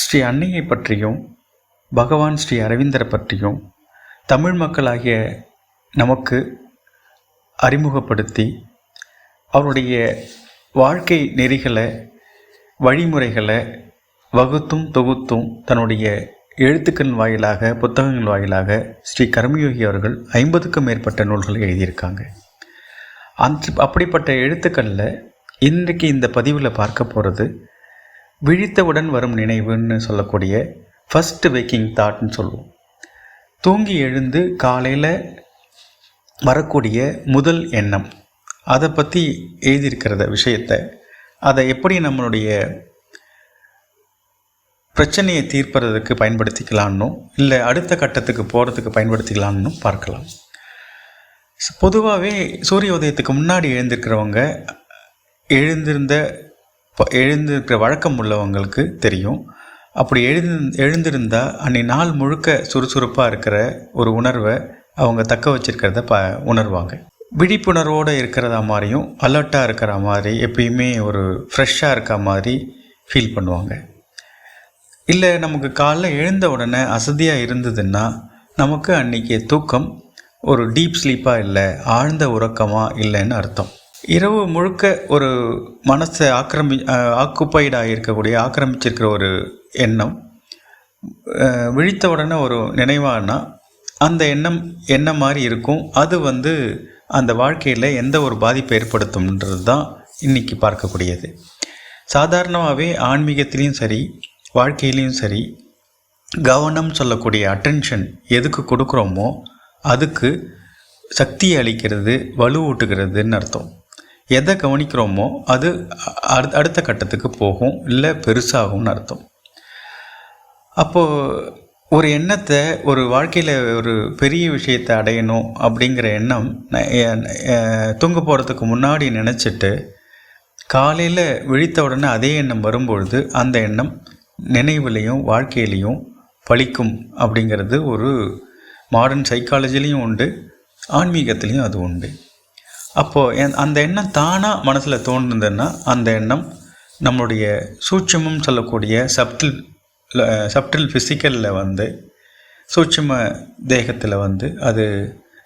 ஸ்ரீ அன்னையை பற்றியும் பகவான் ஸ்ரீ அரவிந்தரை பற்றியும் தமிழ் மக்களாகிய நமக்கு அறிமுகப்படுத்தி அவருடைய வாழ்க்கை நெறிகளை வழிமுறைகளை வகுத்தும் தொகுத்தும் தன்னுடைய எழுத்துக்கள் வாயிலாக புத்தகங்கள் வாயிலாக ஸ்ரீ கர்மயோகி அவர்கள் 50க்கும் மேற்பட்ட நூல்களை எழுதியிருக்காங்க. அப்படிப்பட்ட எழுத்துக்களில் இன்றைக்கு இந்த பதிவில் பார்க்க போகிறது விழித்தவுடன் வரும் நினைவுன்னு சொல்லக்கூடிய ஃபஸ்ட்டு வேக்கிங் தாட்னு சொல்லுவோம். தூங்கி எழுந்து காலையில் வரக்கூடிய முதல் எண்ணம், அதை பற்றி எழுதியிருக்கிறத விஷயத்தை, அதை எப்படி நம்மளுடைய பிரச்சனையை தீர்ப்பதற்கு பயன்படுத்திக்கலான்னு இல்லை அடுத்த கட்டத்துக்கு போகிறதுக்கு பயன்படுத்திக்கலான்னு பார்க்கலாம். பொதுவாகவே சூரிய உதயத்துக்கு முன்னாடி எழுந்திருக்கிறவங்க எழுந்திருக்கிற வழக்கம் உள்ளவங்களுக்கு தெரியும். அப்படி எழுந்திருந்தால் அன்றைக்கி நாள் முழுக்க சுறுசுறுப்பாக இருக்கிற ஒரு உணர்வை அவங்க தக்க வச்சிருக்கிறத உணர்வாங்க. விழிப்புணர்வோடு இருக்கிறதா மாதிரியும் அலர்ட்டாக இருக்கிற மாதிரி எப்பயுமே ஒரு ஃப்ரெஷ்ஷாக இருக்க மாதிரி ஃபீல் பண்ணுவாங்க. இல்லை நமக்கு காலைல எழுந்த உடனே அசதியாக இருந்ததுன்னா நமக்கு அன்றைக்கி தூக்கம் ஒரு டீப் ஸ்லீப்பாக இல்லை, ஆழ்ந்த உறக்கமாக இல்லைன்னு அர்த்தம். இரவு முழுக்க ஒரு மனசை ஆக்குப்பைடாக இருக்கக்கூடிய ஆக்கிரமிச்சிருக்கிற ஒரு எண்ணம் விழித்த உடனே ஒரு நினைவானா அந்த எண்ணம் என்ன மாதிரி இருக்கும், அது அந்த வாழ்க்கையில் எந்த ஒரு பாதிப்பை ஏற்படுத்தும்ன்றது தான் இன்றைக்கி பார்க்கக்கூடியது. சாதாரணமாகவே ஆன்மீகத்திலையும் சரி வாழ்க்கையிலையும் சரி கவனம் சொல்லக்கூடிய அட்டென்ஷன் எதுக்கு கொடுக்குறோமோ அதுக்கு சக்தியை அளிக்கிறது, வலுவூட்டுகிறதுன்னு அர்த்தம். எதை கவனிக்கிறோமோ அது அடுத்த கட்டத்துக்கு போகும், இல்லை பெருசாகும்னு அர்த்தம். அப்போது ஒரு எண்ணத்தை, ஒரு வாழ்க்கையில் ஒரு பெரிய விஷயத்தை அடையணும் அப்படிங்கிற எண்ணம் தூங்க போகிறதுக்கு முன்னாடி நினச்சிட்டு காலையில் விழித்த உடனே அதே எண்ணம் வரும்பொழுது அந்த எண்ணம் நினைவுலையும் வாழ்க்கையிலையும் பலிக்கும் அப்படிங்கிறது ஒரு மாடர்ன் சைக்காலஜிலையும் உண்டு, ஆன்மீகத்துலேயும் அது உண்டு. அப்போது அந்த எண்ணம் தானாக மனசில் தோன்றுதுன்னா அந்த எண்ணம் நம்மளுடைய சூட்சமம் சொல்லக்கூடிய சப்டில் ஃபிசிக்கலில் சூட்சம தேகத்தில் அது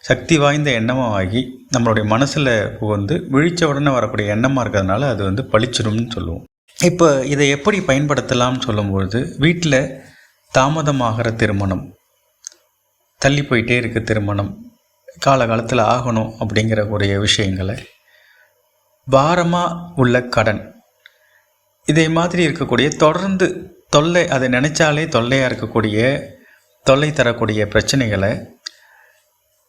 சக்தி வாய்ந்த எண்ணமாக ஆகி நம்மளுடைய மனசில் விழித்த உடனே வரக்கூடிய எண்ணமாக இருக்கிறதுனால அது பளிச்சிடும்னு சொல்லுவோம். இப்போ இதை எப்படி பயன்படுத்தலாம்னு சொல்லும்பொழுது, வீட்டில் தாமதமாகிற திருமணம், தள்ளி போயிட்டே இருக்க திருமணம், காலகாலத்தில் ஆகணும் அப்படிங்கிற ஒரு விஷயங்களை, பாரமாக உள்ள கடன், இதே மாதிரி இருக்கக்கூடிய தொடர்ந்து தொல்லை, அதை நினச்சாலே தொல்லையாக இருக்கக்கூடிய தொல்லை தரக்கூடிய பிரச்சனைகளை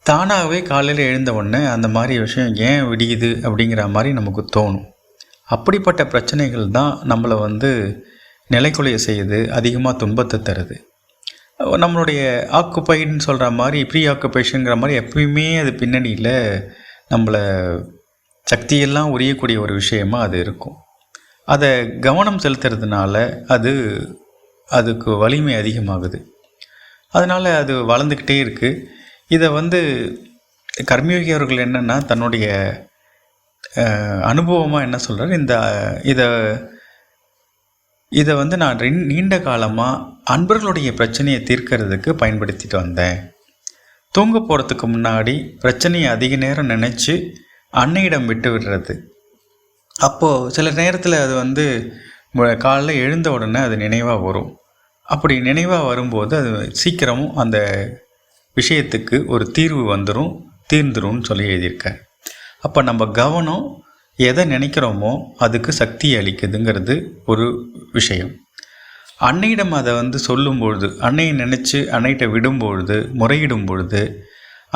தானாகவே காலையில் எழுந்த உடனே அந்த மாதிரி விஷயம் ஏன் விடியுது அப்படிங்கிற மாதிரி நமக்கு தோணும். அப்படிப்பட்ட பிரச்சனைகள் தான் நம்மளை நிலைக்குலைய செய்யுது, அதிகமாக துன்பத்தை தருது. நம்மளுடைய ஆக்குப்பைன்னு சொல்கிற மாதிரி ப்ரீ ஆக்குப்பேஷனுங்கிற மாதிரி எப்பயுமே அது பின்னணியில் நம்மளை சக்தியெல்லாம் உரியக்கூடிய ஒரு விஷயமாக அது இருக்கும். அதை கவனம் செலுத்துறதுனால அதுக்கு வலிமை அதிகமாகுது. அதனால் அது வளர்ந்துக்கிட்டே இருக்குது. இதை கர்மயோகி அவர்கள் என்னென்னா தன்னுடைய அனுபவமாக என்ன சொல்கிறார், இதை நான் நீண்ட காலமாக அன்பர்களுடைய பிரச்சனையை தீர்க்கறதுக்கு பயன்படுத்திட்டு வந்தேன். தூங்க போகிறதுக்கு முன்னாடி பிரச்சனையை அதிக நேரம் நினச்சி அன்னையிடம் விட்டு விடுறது. அப்போது சில நேரத்தில் அது காலைல எழுந்த உடனே அது நினைவாக வரும். அப்படி நினைவாக வரும்போது அது சீக்கிரமும் அந்த விஷயத்துக்கு ஒரு தீர்வு தீர்ந்துரும்னு சொல்லி எழுதியிருக்கேன். அப்போ நம்ம கவனம் எதை நினைக்கிறோமோ அதுக்கு சக்தி அளிக்குதுங்கிறது ஒரு விஷயம். அன்னையிடம் அதை சொல்லும்பொழுது, அன்னையை நினச்சி அன்னைகிட்ட விடும்பொழுது, முறையிடும் பொழுது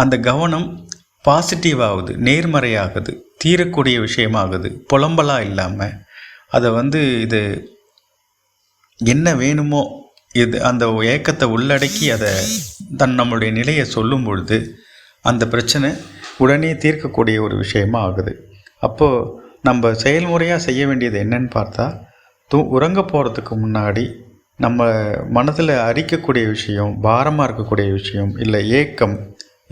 அந்த கவனம் பாசிட்டிவ் ஆகுது, நேர்மறையாகுது, தீரக்கூடிய விஷயமாகுது. புலம்பலாக இல்லாமல் அதை இது என்ன வேணுமோ அந்த ஏக்கத்தை உள்ளடக்கி அதை நம்மளுடைய நிலையை சொல்லும் பொழுது அந்த பிரச்சனை உடனே தீர்க்கக்கூடிய ஒரு விஷயமாக ஆகுது. அப்போது நம்ம செயல்முறையாக செய்ய வேண்டியது என்னன்னு பார்த்தா, உறங்க போகிறதுக்கு முன்னாடி நம்ம மனதில் அரிக்கக்கூடிய விஷயம், பாரமாக இருக்கக்கூடிய விஷயம், இல்லை ஏக்கம்,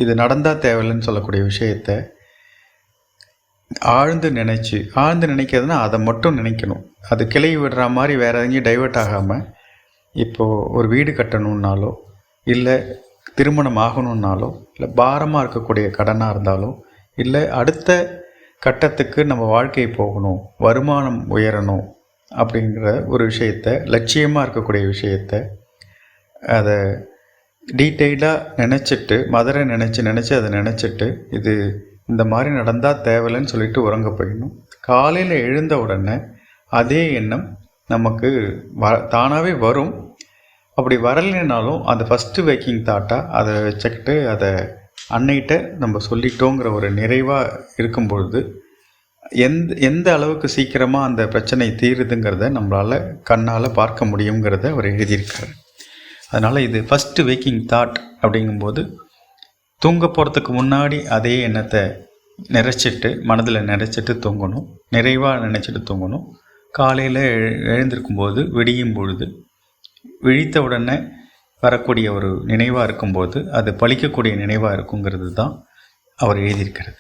இது நடந்தால் தேவையில்லைன்னு சொல்லக்கூடிய விஷயத்தை ஆழ்ந்து நினைக்கிறதுனா அதை மட்டும் நினைக்கணும். அது கிளை விடுற மாதிரி வேறு எங்கேயும் டைவெர்ட் ஆகாமல் இப்போது ஒரு வீடு கட்டணுன்னாலோ, இல்லை திருமணம் ஆகணுன்னாலோ, இல்லை பாரமாக இருக்கக்கூடிய கடனாக இருந்தாலோ, இல்லை அடுத்த கட்டத்துக்கு நம்ம வாழ்க்கை போகணும், வருமானம் உயரணும் அப்படிங்கிற ஒரு விஷயத்த, லட்சியமாக இருக்கக்கூடிய விஷயத்த அதை டீட்டெயிலாக நினச்சிட்டு, மதரை நினச்சி அதை நினச்சிட்டு, இது இந்த மாதிரி நடந்தால் தேவையில்லைன்னு சொல்லிட்டு உறங்க போயிடணும். காலையில் எழுந்த உடனே அதே எண்ணம் நமக்கு தானாகவே வரும். அப்படி வரலைனாலும் அந்த ஃபஸ்ட்டு வேக்கிங் தாட்டாக அதை வச்சுக்கிட்டு அதை அன்னைகிட்ட நம்ம சொல்லிட்டோங்கிற ஒரு நிறைவாக இருக்கும்பொழுது எந்த அளவுக்கு சீக்கிரமாக அந்த பிரச்சனை தீருதுங்கிறத நம்மளால் கண்ணால் பார்க்க முடியுங்கிறத அவர் எழுதியிருக்காரு. அதனால் இது ஃபஸ்ட்டு வேக்கிங் தாட் அப்படிங்கும்போது தூங்க போகிறதுக்கு முன்னாடி அதே எண்ணத்தை மனதில் நினச்சிட்டு தூங்கணும், நிறைவாக நினச்சிட்டு தூங்கணும். காலையில் எழுந்திருக்கும்போது விடியும் பொழுது விழித்த உடனே வரக்கூடிய ஒரு நினைவாக இருக்கும்போது அது பலிக்கக்கூடிய நினைவாக இருக்குங்கிறது தான் அவர் எழுதியிருக்கிறது.